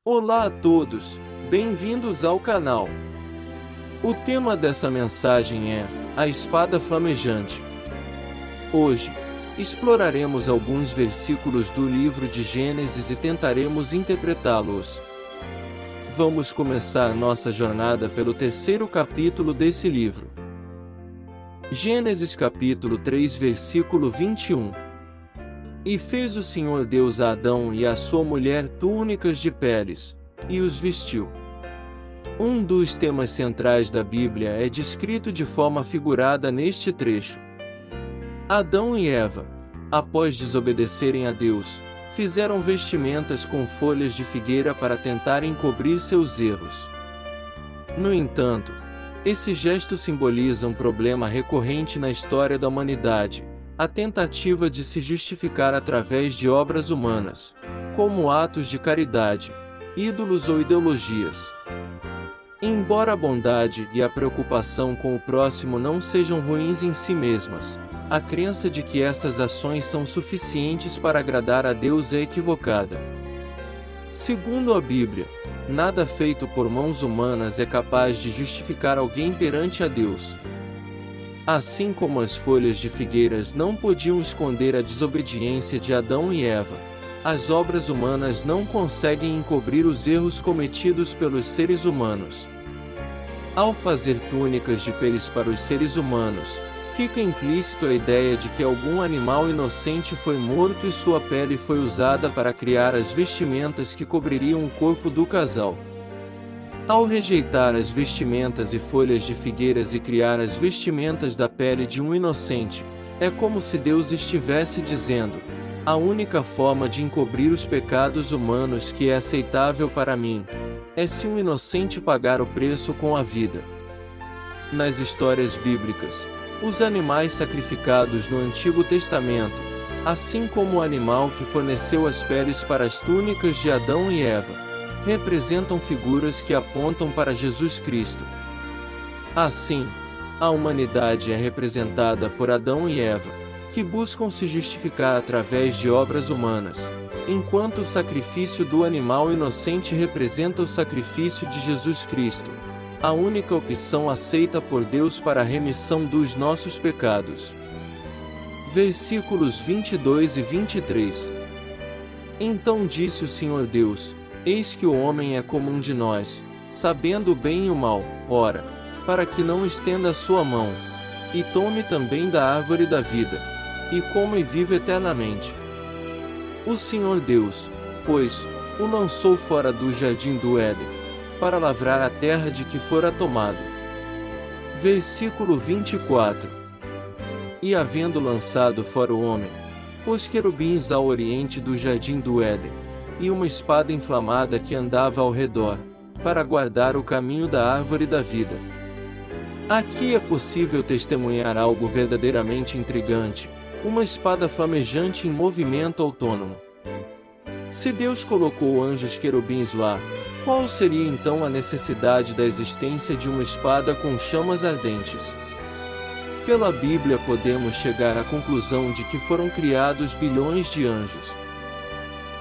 Olá a todos, bem-vindos ao canal. O tema dessa mensagem é a espada flamejante. Hoje, exploraremos alguns versículos do livro de Gênesis e tentaremos interpretá-los. Vamos começar nossa jornada pelo terceiro capítulo desse livro. Gênesis capítulo 3, versículo 21. E fez o Senhor Deus a Adão e a sua mulher túnicas de peles, e os vestiu. Um dos temas centrais da Bíblia é descrito de forma figurada neste trecho. Adão e Eva, após desobedecerem a Deus, fizeram vestimentas com folhas de figueira para tentarem cobrir seus erros. No entanto, esse gesto simboliza um problema recorrente na história da humanidade: a tentativa de se justificar através de obras humanas, como atos de caridade, ídolos ou ideologias. Embora a bondade e a preocupação com o próximo não sejam ruins em si mesmas, a crença de que essas ações são suficientes para agradar a Deus é equivocada. Segundo a Bíblia, nada feito por mãos humanas é capaz de justificar alguém perante a Deus. Assim como as folhas de figueiras não podiam esconder a desobediência de Adão e Eva, as obras humanas não conseguem encobrir os erros cometidos pelos seres humanos. Ao fazer túnicas de peles para os seres humanos, fica implícito a ideia de que algum animal inocente foi morto e sua pele foi usada para criar as vestimentas que cobririam o corpo do casal. Ao rejeitar as vestimentas e folhas de figueiras e criar as vestimentas da pele de um inocente, é como se Deus estivesse dizendo: a única forma de encobrir os pecados humanos que é aceitável para mim, é se um inocente pagar o preço com a vida. Nas histórias bíblicas, os animais sacrificados no Antigo Testamento, assim como o animal que forneceu as peles para as túnicas de Adão e Eva, representam figuras que apontam para Jesus Cristo. Assim, a humanidade é representada por Adão e Eva, que buscam se justificar através de obras humanas, enquanto o sacrifício do animal inocente representa o sacrifício de Jesus Cristo, a única opção aceita por Deus para a remissão dos nossos pecados. Versículos 22 e 23. Então disse o Senhor Deus: eis que o homem é como um de nós, sabendo o bem e o mal, ora, para que não estenda a sua mão, e tome também da árvore da vida, e coma e viva eternamente. O Senhor Deus, pois, o lançou fora do jardim do Éden, para lavrar a terra de que fora tomado. Versículo 24. E havendo lançado fora o homem, pôs querubins ao oriente do jardim do Éden, e uma espada inflamada que andava ao redor, para guardar o caminho da árvore da vida. Aqui é possível testemunhar algo verdadeiramente intrigante: uma espada flamejante em movimento autônomo. Se Deus colocou anjos querubins lá, qual seria então a necessidade da existência de uma espada com chamas ardentes? Pela Bíblia podemos chegar à conclusão de que foram criados bilhões de anjos.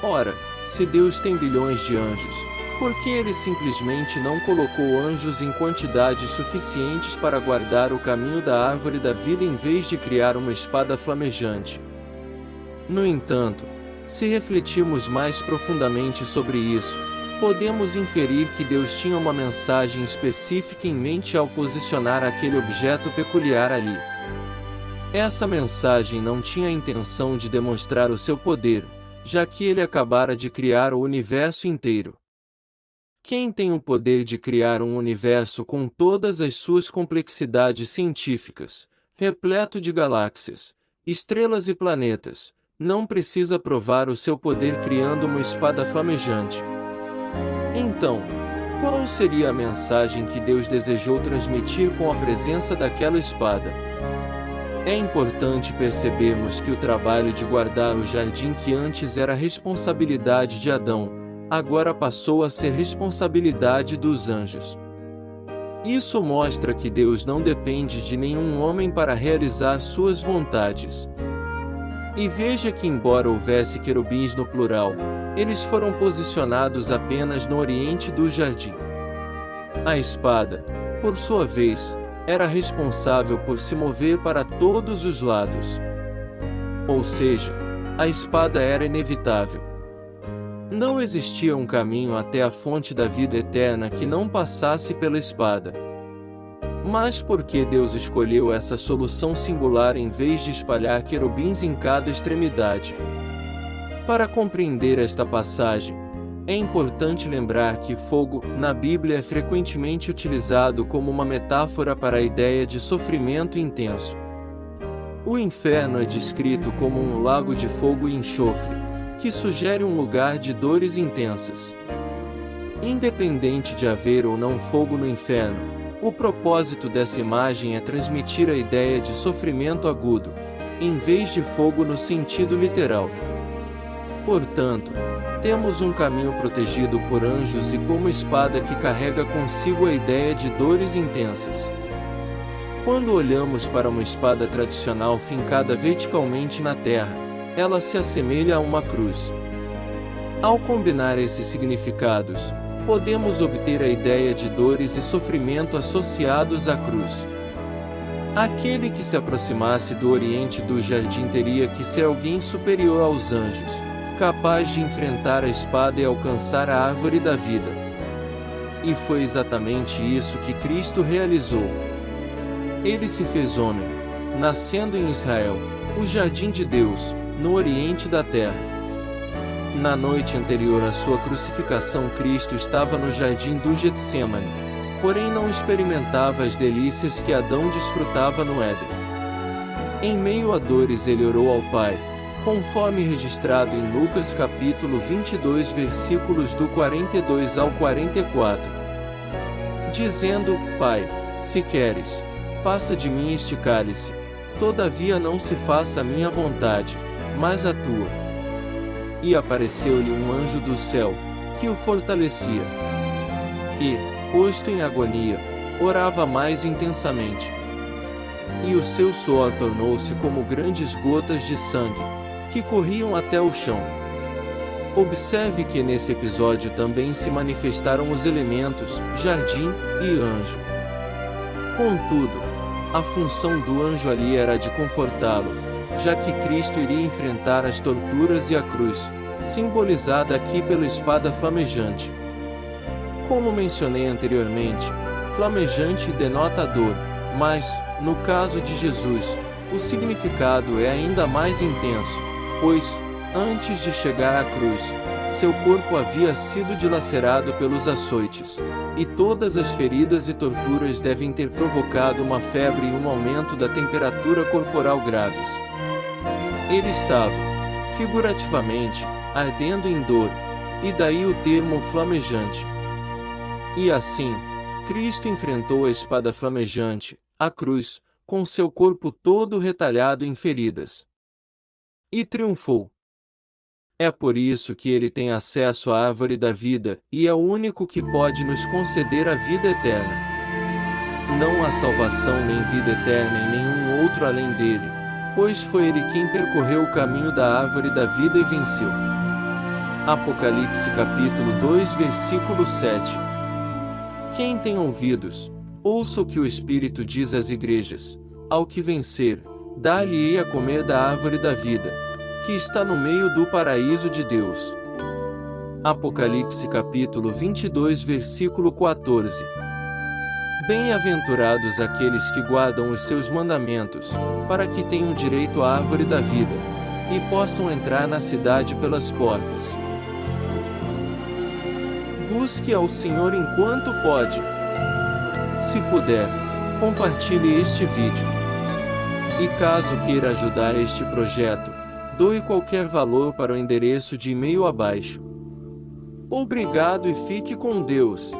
Ora, se Deus tem bilhões de anjos, por que Ele simplesmente não colocou anjos em quantidades suficientes para guardar o caminho da árvore da vida em vez de criar uma espada flamejante? No entanto, se refletirmos mais profundamente sobre isso, podemos inferir que Deus tinha uma mensagem específica em mente ao posicionar aquele objeto peculiar ali. Essa mensagem não tinha a intenção de demonstrar o seu poder, já que ele acabara de criar o universo inteiro. Quem tem o poder de criar um universo com todas as suas complexidades científicas, repleto de galáxias, estrelas e planetas, não precisa provar o seu poder criando uma espada flamejante. Então, qual seria a mensagem que Deus desejou transmitir com a presença daquela espada? É importante percebermos que o trabalho de guardar o jardim, que antes era responsabilidade de Adão, agora passou a ser responsabilidade dos anjos. Isso mostra que Deus não depende de nenhum homem para realizar suas vontades. E veja que, embora houvesse querubins no plural, eles foram posicionados apenas no oriente do jardim. A espada, por sua vez, era responsável por se mover para todos os lados. Ou seja, a espada era inevitável. Não existia um caminho até a fonte da vida eterna que não passasse pela espada. Mas por que Deus escolheu essa solução singular em vez de espalhar querubins em cada extremidade? Para compreender esta passagem, é importante lembrar que fogo, na Bíblia, é frequentemente utilizado como uma metáfora para a ideia de sofrimento intenso. O inferno é descrito como um lago de fogo e enxofre, que sugere um lugar de dores intensas. Independente de haver ou não fogo no inferno, o propósito dessa imagem é transmitir a ideia de sofrimento agudo, em vez de fogo no sentido literal. Portanto, temos um caminho protegido por anjos e como espada que carrega consigo a ideia de dores intensas. Quando olhamos para uma espada tradicional fincada verticalmente na terra, ela se assemelha a uma cruz. Ao combinar esses significados, podemos obter a ideia de dores e sofrimento associados à cruz. Aquele que se aproximasse do oriente do jardim teria que ser alguém superior aos anjos, capaz de enfrentar a espada e alcançar a árvore da vida. E foi exatamente isso que Cristo realizou. Ele se fez homem, nascendo em Israel, o jardim de Deus, no oriente da terra. Na noite anterior à sua crucificação, Cristo estava no jardim do Getsemane, porém não experimentava as delícias que Adão desfrutava no Éden. Em meio a dores ele orou ao Pai, conforme registrado em Lucas capítulo 22 versículos do 42 ao 44, dizendo: Pai, se queres, passa de mim este cálice, todavia não se faça a minha vontade, mas a tua. E apareceu-lhe um anjo do céu, que o fortalecia. E, posto em agonia, orava mais intensamente. E o seu suor tornou-se como grandes gotas de sangue, que corriam até o chão. Observe que nesse episódio também se manifestaram os elementos, jardim e anjo. Contudo, a função do anjo ali era de confortá-lo, já que Cristo iria enfrentar as torturas e a cruz, simbolizada aqui pela espada flamejante. Como mencionei anteriormente, flamejante denota dor, mas, no caso de Jesus, o significado é ainda mais intenso, pois, antes de chegar à cruz, seu corpo havia sido dilacerado pelos açoites, e todas as feridas e torturas devem ter provocado uma febre e um aumento da temperatura corporal graves. Ele estava, figurativamente, ardendo em dor, e daí o termo flamejante. E assim, Cristo enfrentou a espada flamejante, a cruz, com seu corpo todo retalhado em feridas. E triunfou. É por isso que ele tem acesso à árvore da vida, e é o único que pode nos conceder a vida eterna. Não há salvação nem vida eterna em nenhum outro além dele, pois foi ele quem percorreu o caminho da árvore da vida e venceu. Apocalipse capítulo 2 versículo 7. Quem tem ouvidos, ouça o que o Espírito diz às igrejas: ao que vencer, dar-lhe-ei a comer da árvore da vida, que está no meio do paraíso de Deus. Apocalipse capítulo 22 versículo 14. Bem-aventurados aqueles que guardam os seus mandamentos, para que tenham direito à árvore da vida, e possam entrar na cidade pelas portas. Busque ao Senhor enquanto pode. Se puder, compartilhe este vídeo. E caso queira ajudar este projeto, doe qualquer valor para o endereço de e-mail abaixo. Obrigado e fique com Deus.